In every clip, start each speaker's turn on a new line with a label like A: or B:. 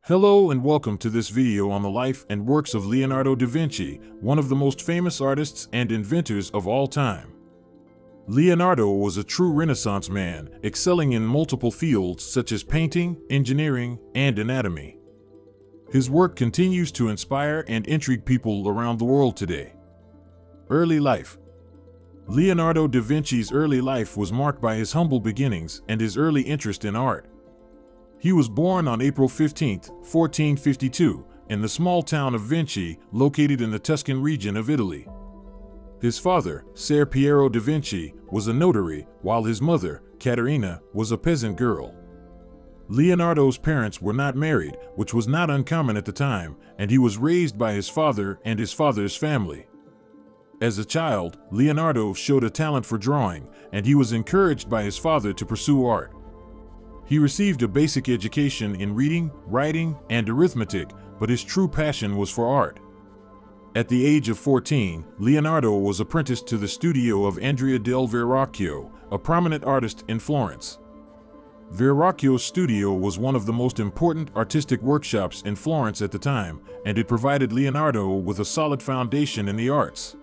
A: Hello and welcome to this video on the life and works of Leonardo da Vinci, one of the most famous artists and inventors of all time. Leonardo was a true Renaissance man, excelling in multiple fields such as painting, engineering, and anatomy. His work continues to inspire and intrigue people around the world today. Early life. Leonardo da Vinci's early life was marked by his humble beginnings and his early interest in art. He was born on April 15, 1452, in the small town of Vinci, located in the Tuscan region of Italy. His father, Ser Piero da Vinci, was a notary, while his mother, Caterina, was a peasant girl. Leonardo's parents were not married, which was not uncommon at the time, and he was raised by his father and his father's family. As a child, Leonardo showed a talent for drawing, and he was encouraged by his father to pursue art. He received a basic education in reading, writing, and arithmetic, but his true passion was for art. At the age of 14, Leonardo was apprenticed to the studio of Andrea del Verrocchio, a prominent artist in Florence. Verrocchio's studio was one of the most important artistic workshops in Florence at the time, and it provided Leonardo with a solid foundation in the arts.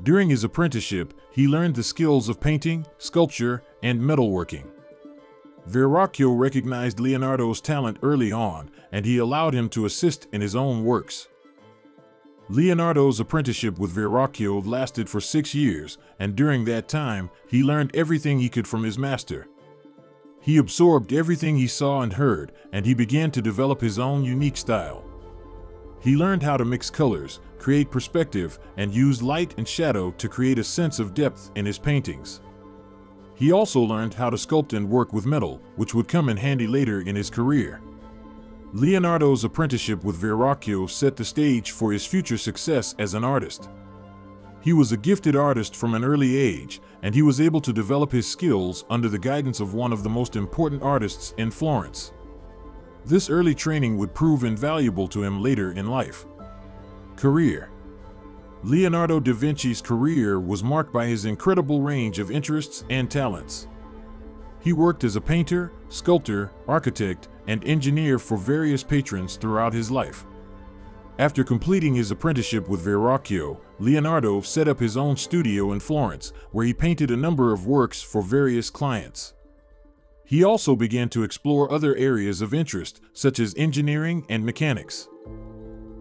A: During his apprenticeship, he learned the skills of painting, sculpture, and metalworking. Verrocchio recognized Leonardo's talent early on, and he allowed him to assist in his own works. Leonardo's apprenticeship with Verrocchio lasted for 6 years, and during that time, he learned everything he could from his master. He absorbed everything he saw and heard, and he began to develop his own unique style. He learned how to mix colors, create perspective, and use light and shadow to create a sense of depth in his paintings. He also learned how to sculpt and work with metal, which would come in handy later in his career. Leonardo's apprenticeship with Verrocchio set the stage for his future success as an artist. He was a gifted artist from an early age, and he was able to develop his skills under the guidance of one of the most important artists in Florence. This early training would prove invaluable to him later in life. Career. Leonardo da Vinci's career was marked by his incredible range of interests and talents. He worked as a painter, sculptor, architect, and engineer for various patrons throughout his life. After completing his apprenticeship with Verrocchio, Leonardo set up his own studio in Florence, where he painted a number of works for various clients. He also began to explore other areas of interest, such as engineering and mechanics.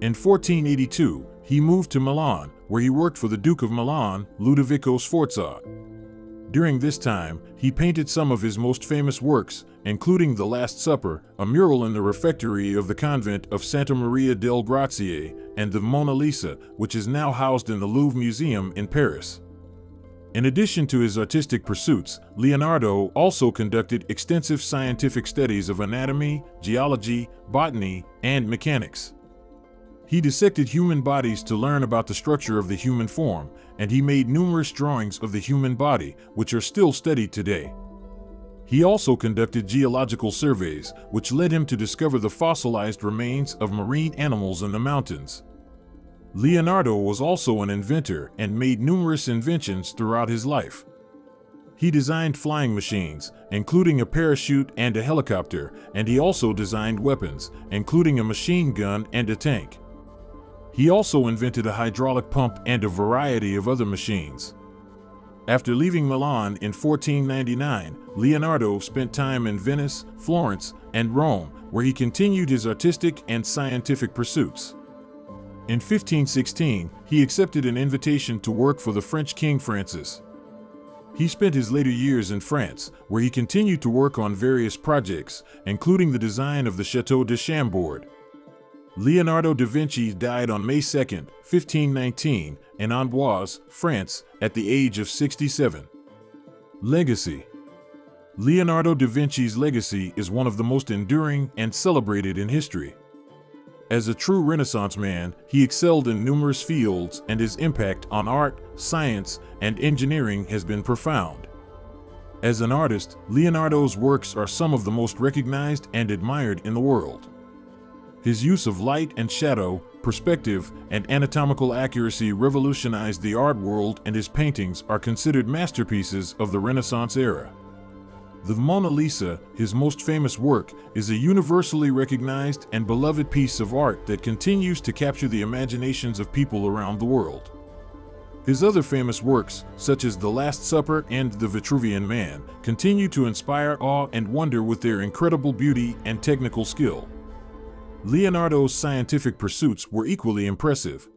A: In 1482, he moved to Milan, where he worked for the Duke of Milan, Ludovico Sforza. During this time, he painted some of his most famous works, including The Last Supper, a mural in the refectory of the convent of Santa Maria del Grazie, and the Mona Lisa, which is now housed in the Louvre Museum in Paris. In addition to his artistic pursuits, Leonardo also conducted extensive scientific studies of anatomy, geology, botany, and mechanics. He dissected human bodies to learn about the structure of the human form, and he made numerous drawings of the human body, which are still studied today. He also conducted geological surveys, which led him to discover the fossilized remains of marine animals in the mountains. Leonardo was also an inventor and made numerous inventions throughout his life. He designed flying machines, including a parachute and a helicopter, and he also designed weapons, including a machine gun and a tank. He also invented a hydraulic pump and a variety of other machines. After leaving Milan in 1499, Leonardo spent time in Venice, Florence, and Rome, where he continued his artistic and scientific pursuits. In 1516, he accepted an invitation to work for the French King Francis. He spent his later years in France, where he continued to work on various projects, including the design of the Château de Chambord. Leonardo da Vinci died on May 2, 1519, in Amboise, France, at the age of 67. Legacy. Leonardo da Vinci's legacy is one of the most enduring and celebrated in history. As a true Renaissance man, he excelled in numerous fields, and his impact on art, science, and engineering has been profound. As an artist, Leonardo's works are some of the most recognized and admired in the world. His use of light and shadow, perspective, and anatomical accuracy revolutionized the art world, and his paintings are considered masterpieces of the Renaissance era. The Mona Lisa, his most famous work, is a universally recognized and beloved piece of art that continues to capture the imaginations of people around the world. His other famous works, such as The Last Supper and The Vitruvian Man, continue to inspire awe and wonder with their incredible beauty and technical skill. Leonardo's scientific pursuits were equally impressive.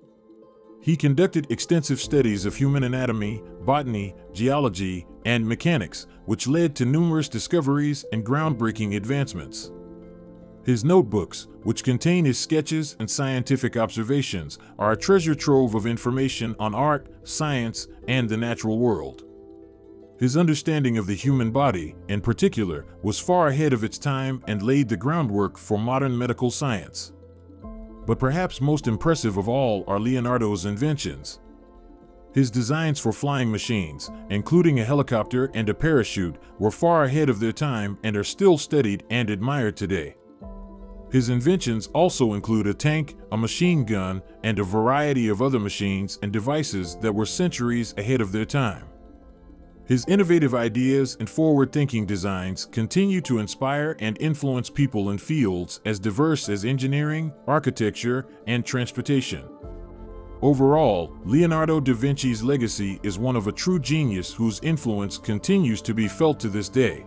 A: He conducted extensive studies of human anatomy, botany, geology, and mechanics, which led to numerous discoveries and groundbreaking advancements. His notebooks, which contain his sketches and scientific observations, are a treasure trove of information on art, science, and the natural world. His understanding of the human body, in particular, was far ahead of its time and laid the groundwork for modern medical science. But perhaps most impressive of all are Leonardo's inventions. His designs for flying machines, including a helicopter and a parachute, were far ahead of their time and are still studied and admired today. His inventions also include a tank, a machine gun, and a variety of other machines and devices that were centuries ahead of their time. His innovative ideas and forward-thinking designs continue to inspire and influence people in fields as diverse as engineering, architecture, and transportation. Overall, Leonardo da Vinci's legacy is one of a true genius whose influence continues to be felt to this day.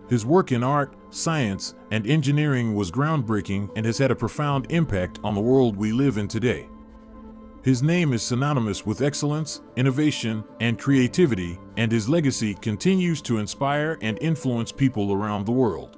A: His work in art, science, and engineering was groundbreaking and has had a profound impact on the world we live in today. His name is synonymous with excellence, innovation, and creativity, and his legacy continues to inspire and influence people around the world.